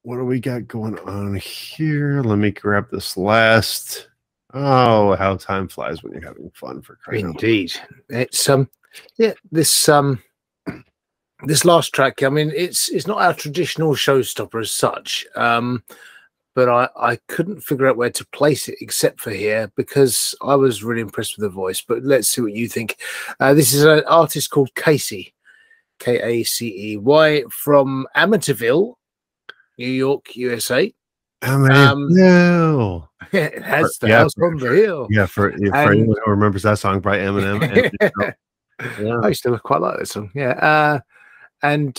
what do we got going on here? Let me grab this last. Oh, how time flies when you're having fun, for crying out loud. Indeed. It's yeah, this last track, I mean, it's not our traditional showstopper as such, but I couldn't figure out where to place it except for here because I was really impressed with the voice. But let's see what you think. This is an artist called KACEY, KACEY, from Amityville, New York, USA. No. It has the house on the hill. Yeah, for anyone who remembers that song by Eminem. Yeah. I used to quite like that song. Yeah. And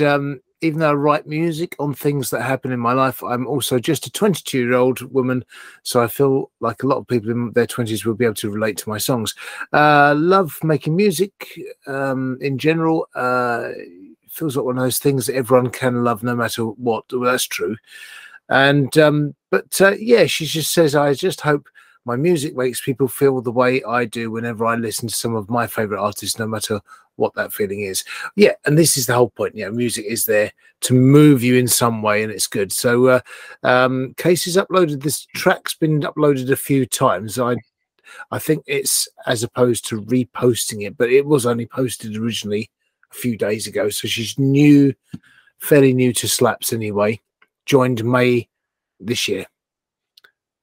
even though I write music on things that happen in my life, I'm also just a 22-year-old woman. So I feel like a lot of people in their 20s will be able to relate to my songs. Love making music in general. Feels like one of those things that everyone can love no matter what. Well, that's true. And yeah, she just says, I just hope my music makes people feel the way I do whenever I listen to some of my favorite artists, no matter what that feeling is. Yeah, and this is the whole point. Yeah, music is there to move you in some way, and it's good. So KACEY's uploaded this track's been uploaded a few times. I think it's as opposed to reposting it, but it was only posted originally a few days ago. So she's new, fairly new to slaps anyway. Joined May this year.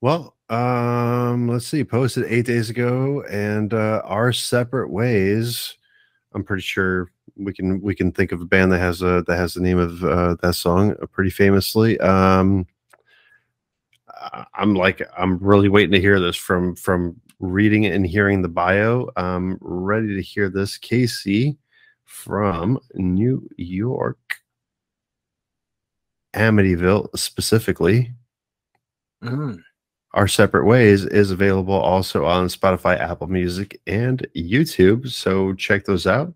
Well, let's see, posted 8 days ago, and Our Separate Ways. I'm pretty sure we can think of a band that has the name of that song pretty famously. I'm really waiting to hear this from reading it and hearing the bio. I'm ready to hear this. KACEY from New York, Amityville specifically. Our Separate Ways is available also on Spotify, Apple Music, and YouTube, so check those out.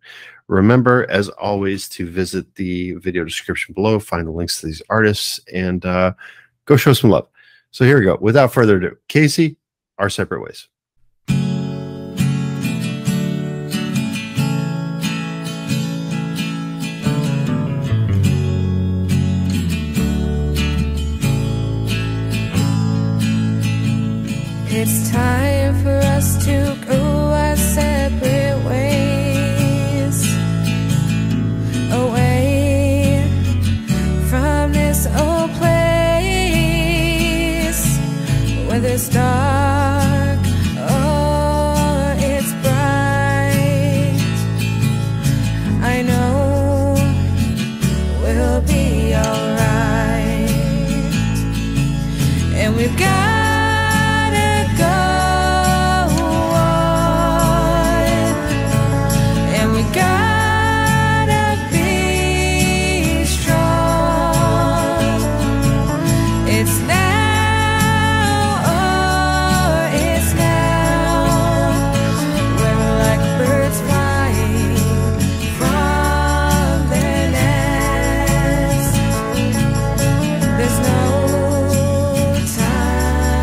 Remember, as always, to visit the video description below, find the links to these artists, and go show some love. So here we go. Without further ado, KACEY, Our Separate Ways. It's time for us to go our separate ways, away from this old place, whether it's dark or it's bright. I know we'll be alright, and we've got there's no time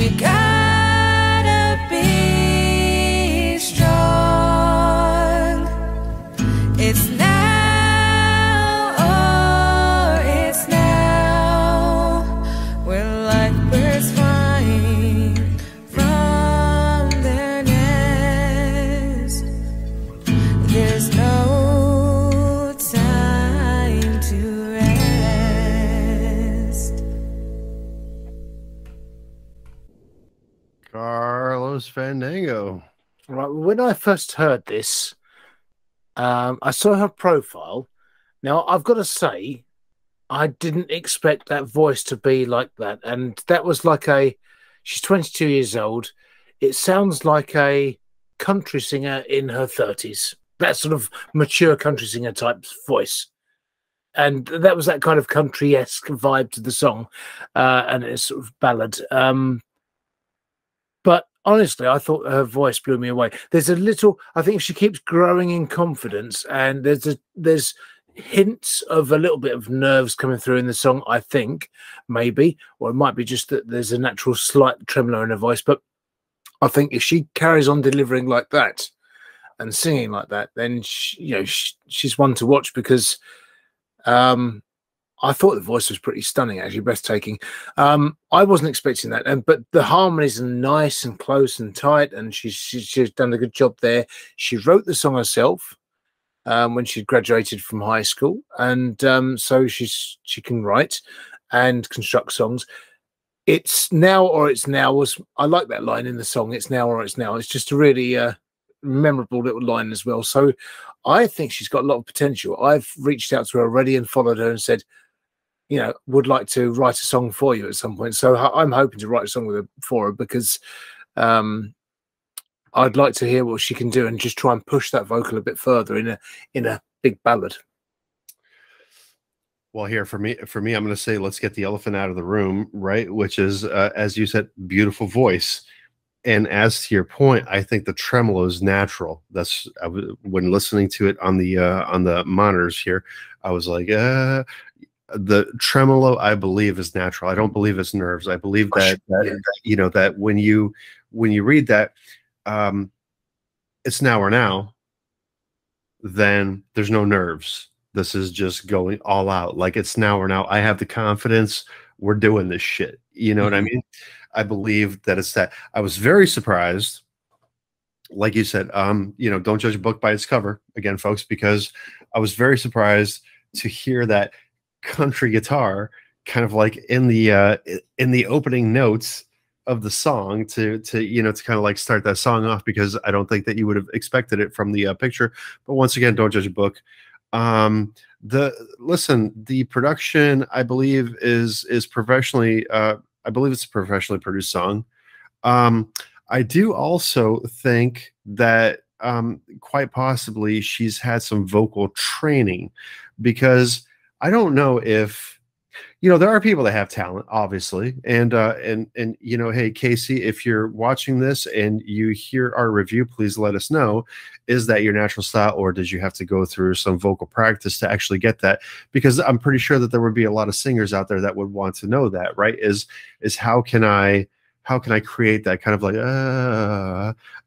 You gotta be strong. It's now or it's now. We're like birds flying from their nest. There's no time to rest. Carlos Fandango. Right. When I first heard this, I saw her profile. Now, I've got to say, I didn't expect that voice to be like that. And that was like she's 22 years old. It sounds like a country singer in her 30s. That sort of mature country singer type voice. And that was that kind of country-esque vibe to the song. And it's sort of ballad. But honestly, I thought her voice blew me away. There's a little, I think she keeps growing in confidence, and there's hints of a little bit of nerves coming through in the song, I think, maybe, or it might be just that there's a natural slight tremolo in her voice. But I think if she carries on delivering like that and singing like that, then she's one to watch, because I thought the voice was pretty stunning, actually, breathtaking. I wasn't expecting that, but the harmonies are nice and close and tight, and she's done a good job there. She wrote the song herself when she graduated from high school, and so she can write and construct songs. It's now or it's now I like that line in the song. It's now or it's now. It's just a really memorable little line as well. So I think she's got a lot of potential. I've reached out to her already and followed her and said, would like to write a song for you at some point. So I'm hoping to write a song for her, because I'd like to hear what she can do and just try and push that vocal a bit further in a big ballad. Well, here for me, I'm going to say, let's get the elephant out of the room, right? Which is, as you said, beautiful voice. And as to your point, I think the tremolo is natural. When listening to it on the monitors here, I was like, the tremolo, I believe, is natural. I don't believe it's nerves. I believe that when you read that, it's now or now, then there's no nerves. This is just going all out. Like, it's now or now. I have the confidence. We're doing this shit. You know what I mean? I believe that it's that. I was very surprised, like you said, don't judge a book by its cover, again, folks, because I was very surprised to hear that country guitar kind of like in the opening notes of the song to kind of like start that song off, because I don't think that you would have expected it from the picture. But once again, don't judge a book. The production, I believe, is professionally I believe it's a professionally produced song. I do also think that quite possibly she's had some vocal training, because I don't know if, there are people that have talent, obviously. And hey, KACEY, if you're watching this and you hear our review, please let us know. Is that your natural style, or did you have to go through some vocal practice to actually get that? Because I'm pretty sure that there would be a lot of singers out there that would want to know that, right? Is how can I create that kind of like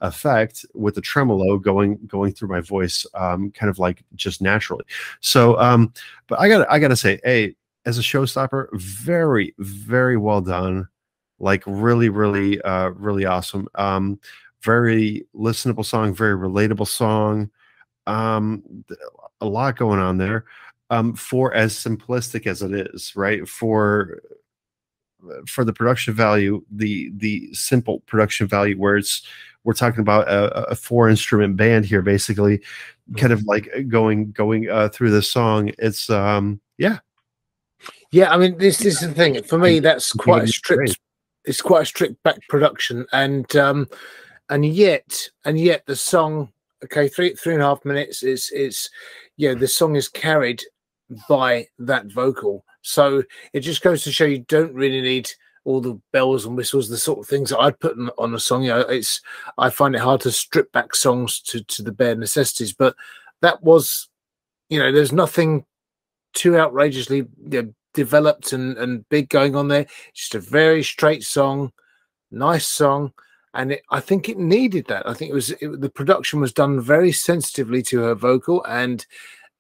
effect with the tremolo going through my voice, kind of like just naturally. So, but I gotta say, hey, as a showstopper, very, very well done. Like, really, really, really awesome. Very listenable song, very relatable song. A lot going on there. For as simplistic as it is, right? For the production value, the simple production value, where we're talking about a 4-instrument band here, basically, kind of like going through the song. It's Yeah, I mean, this is the thing. For me, that's quite a strict. It's quite a strict back production, and yet the song, okay, 3.5 minutes is the song is carried by that vocal. So it just goes to show you don't really need all the bells and whistles, the sort of things that I'd put on a song. I find it hard to strip back songs to the bare necessities, but that was, there's nothing too outrageously developed and big going on there. Just a very straight song, nice song, and I think it needed that. I think the production was done very sensitively to her vocal, and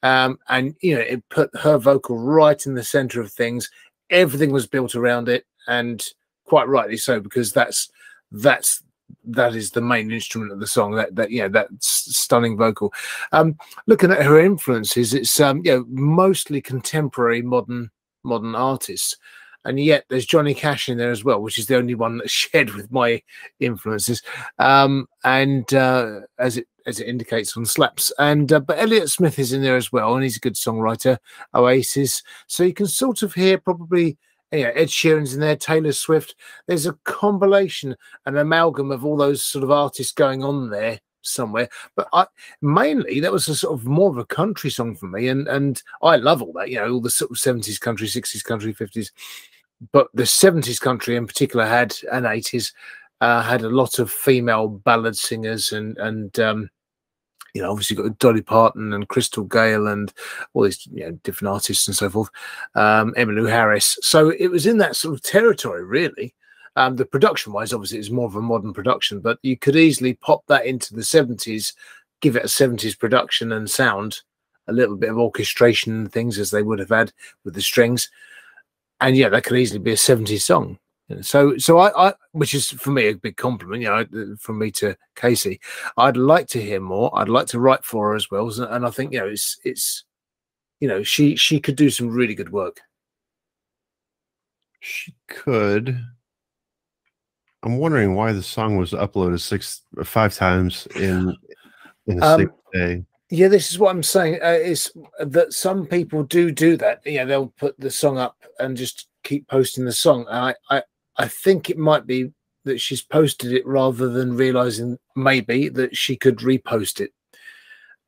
you know, it put her vocal right in the center of things. Everything was built around it, and quite rightly so, because that is the main instrument of the song. That stunning vocal. Looking at her influences, it's you know, mostly contemporary modern artists, and yet there's Johnny Cash in there as well, which is the only one that's shared with my influences. As it indicates on Slaps, and but Elliott Smith is in there as well, and he's a good songwriter. Oasis, so you can sort of hear probably, yeah, Ed Sheeran's in there, Taylor Swift. There's a combination, an amalgam of all those sort of artists going on there somewhere. But mainly that was a sort of more of a country song for me, and I love all that, you know, all the sort of 70s country, 60s country, 50s. But the 70s country in particular and 80s had a lot of female ballad singers, and you know, obviously got Dolly Parton and Crystal Gale and all these, you know, different artists and so forth, Emmylou Harris. So it was in that sort of territory, really. The production-wise, obviously, it's more of a modern production, but you could easily pop that into the 70s, give it a 70s production and sound, a little bit of orchestration and things as they would have had with the strings, and yeah, that could easily be a 70s song. So I, which is for me a big compliment, you know, from me to KACEY. I'd like to hear more. I'd like to write for her as well, and I think, you know, it's you know, she could do some really good work. She could. I'm wondering why the song was uploaded 5 times in a single day. Yeah, this is what I'm saying. Is that some people do that? Yeah, they'll put the song up and just keep posting the song. I think it might be that she's posted it rather than realizing maybe that she could repost it.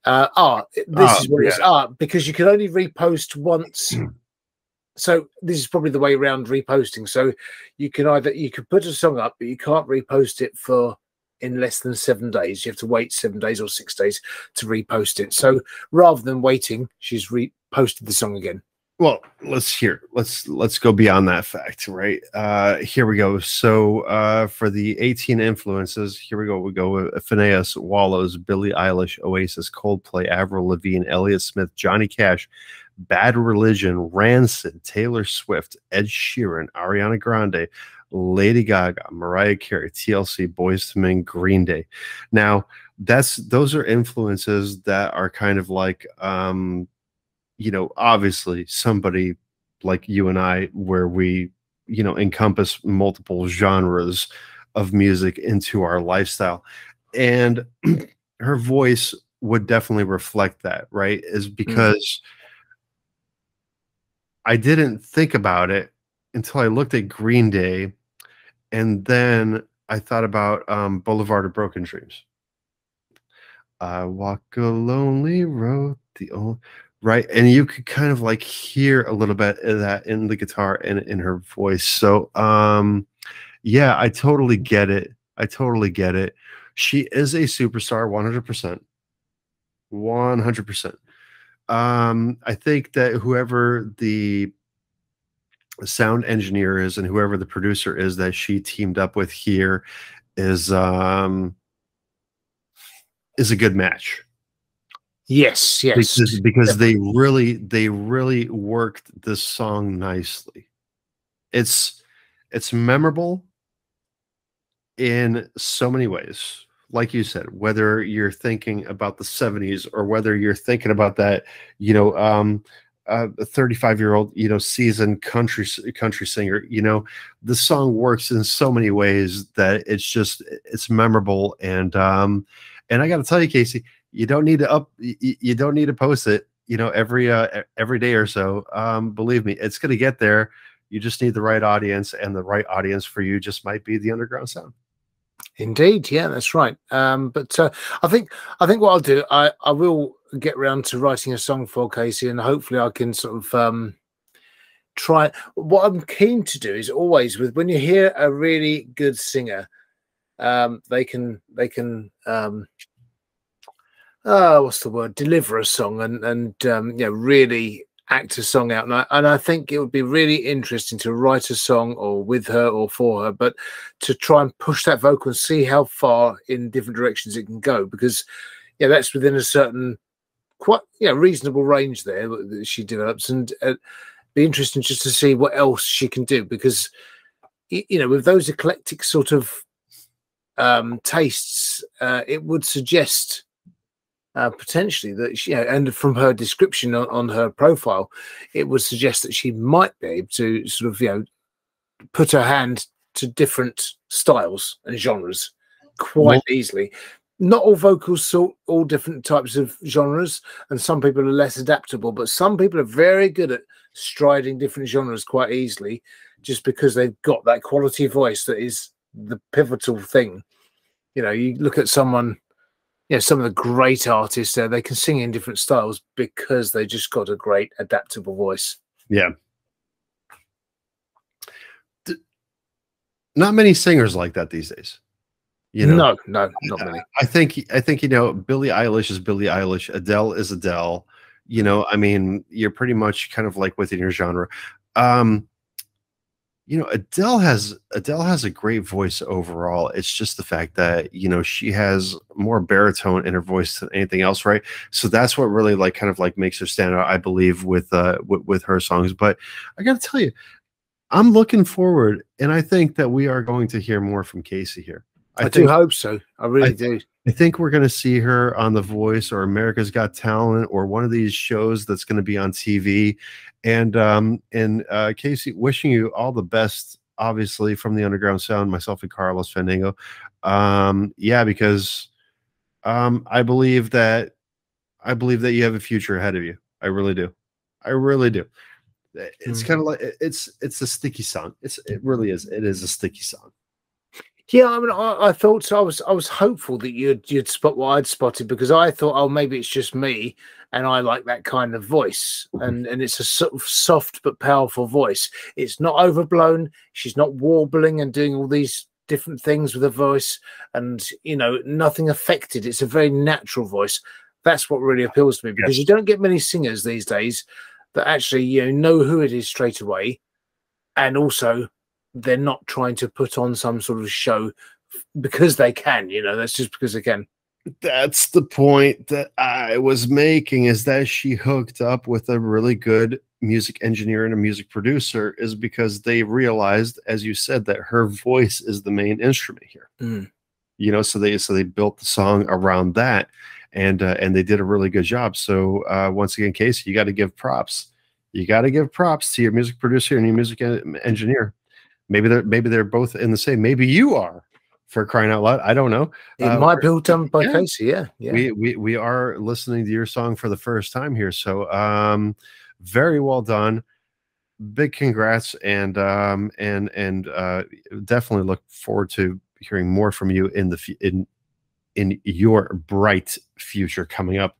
This is what it is. Because you can only repost once. So this is probably the way around reposting. So you could put a song up, but you can't repost it in less than 7 days. You have to wait 7 days or 6 days to repost it. So rather than waiting, she's reposted the song again. Well, let's go beyond that fact, right? Here we go. So for the 18 influences, here we go. We go with Phineas, Wallows, Billie Eilish, Oasis, Coldplay, Avril Lavigne, Elliott Smith, Johnny Cash, Bad Religion, Rancid, Taylor Swift, Ed Sheeran, Ariana Grande, Lady Gaga, Mariah Carey, TLC, Boyz II Men, Green Day. Now, those are influences that are kind of like you know, obviously somebody like you and I, where we, you know, encompass multiple genres of music into our lifestyle. And her voice would definitely reflect that, right? Is because I didn't think about it until I looked at Green Day, and then I thought about Boulevard of Broken Dreams. I walk a lonely road, right, and you could kind of like hear a little bit of that in the guitar and in her voice. So yeah, I totally get it. She is a superstar, 100%. 100%. I think that whoever the sound engineer is and whoever the producer is that she teamed up with here is a good match. Yes. Because they really worked this song nicely. It's memorable in so many ways. Like you said, whether you're thinking about the 70s or whether you're thinking about that, you know, a 35-year-old, you know, seasoned country singer, you know, the song works in so many ways that it's memorable. And I got to tell you, KACEY, you don't need to post it, you know, every day or so. Believe me, it's going to get there. You just need the right audience, and the right audience for you just might be the underground sound. Indeed, yeah, that's right. But I think what I'll do, I will get around to writing a song for KACEY, and hopefully I can sort of try. What I'm keen to do is always when you hear a really good singer, they can what's the word, deliver a song and you know, really act a song out, and I think it would be really interesting to write a song or with her or for her, but to try and push that vocal and see how far in different directions it can go, because yeah, that's within a certain quite reasonable range there that she develops, and be interesting just to see what else she can do, because with those eclectic sort of tastes, it would suggest potentially that she, and from her description on her profile, it would suggest that she might be able to sort of put her hand to different styles and genres quite easily. Not all vocals suit all different types of genres, and some people are less adaptable, but some people are very good at striding different genres quite easily, just because they've got that quality voice that is the pivotal thing. You look at someone, some of the great artists there, they can sing in different styles because they just got a great adaptable voice. Yeah. Not many singers like that these days. No, not many. I think Billie Eilish is Billie Eilish, Adele is Adele. I mean, you're pretty much kind of like within your genre. Adele has a great voice overall. It's just the fact that she has more baritone in her voice than anything else, right? So that's what really kind of makes her stand out, I believe, with her songs. But I got to tell you, I'm looking forward, and I think that we are going to hear more from KACEY here. I do hope so. I really do. I think we're going to see her on The Voice or America's Got Talent or one of these shows that's going to be on TV. And KACEY, wishing you all the best, obviously, from the Underground Sound, myself and Carlos Fandango. Because I believe that you have a future ahead of you. I really do. I really do. It's kind of like it's a sticky song. It really is. It is a sticky song. Yeah, I mean, I thought so. I was hopeful that you'd spot what I'd spotted, because I thought, oh, maybe it's just me and I like that kind of voice, and it's a sort of soft but powerful voice. It's not overblown. She's not warbling and doing all these different things with her voice, and nothing affected. It's a very natural voice. That's what really appeals to me, because you don't get many singers these days that actually know who it is straight away, and also they're not trying to put on some sort of show because they can, that's just because they can. That's the point that I was making, is that she hooked up with a really good music engineer and a music producer, is because they realized, as you said, that her voice is the main instrument here. So they built the song around that, and they did a really good job. So once again, KACEY, you got to give props. You got to give props to your music producer and your music engineer. Maybe they're both in the same. Maybe you are, for crying out loud. I don't know. It might be done by KACEY. Yeah. We are listening to your song for the first time here. So very well done. Big congrats, and definitely look forward to hearing more from you in your bright future coming up.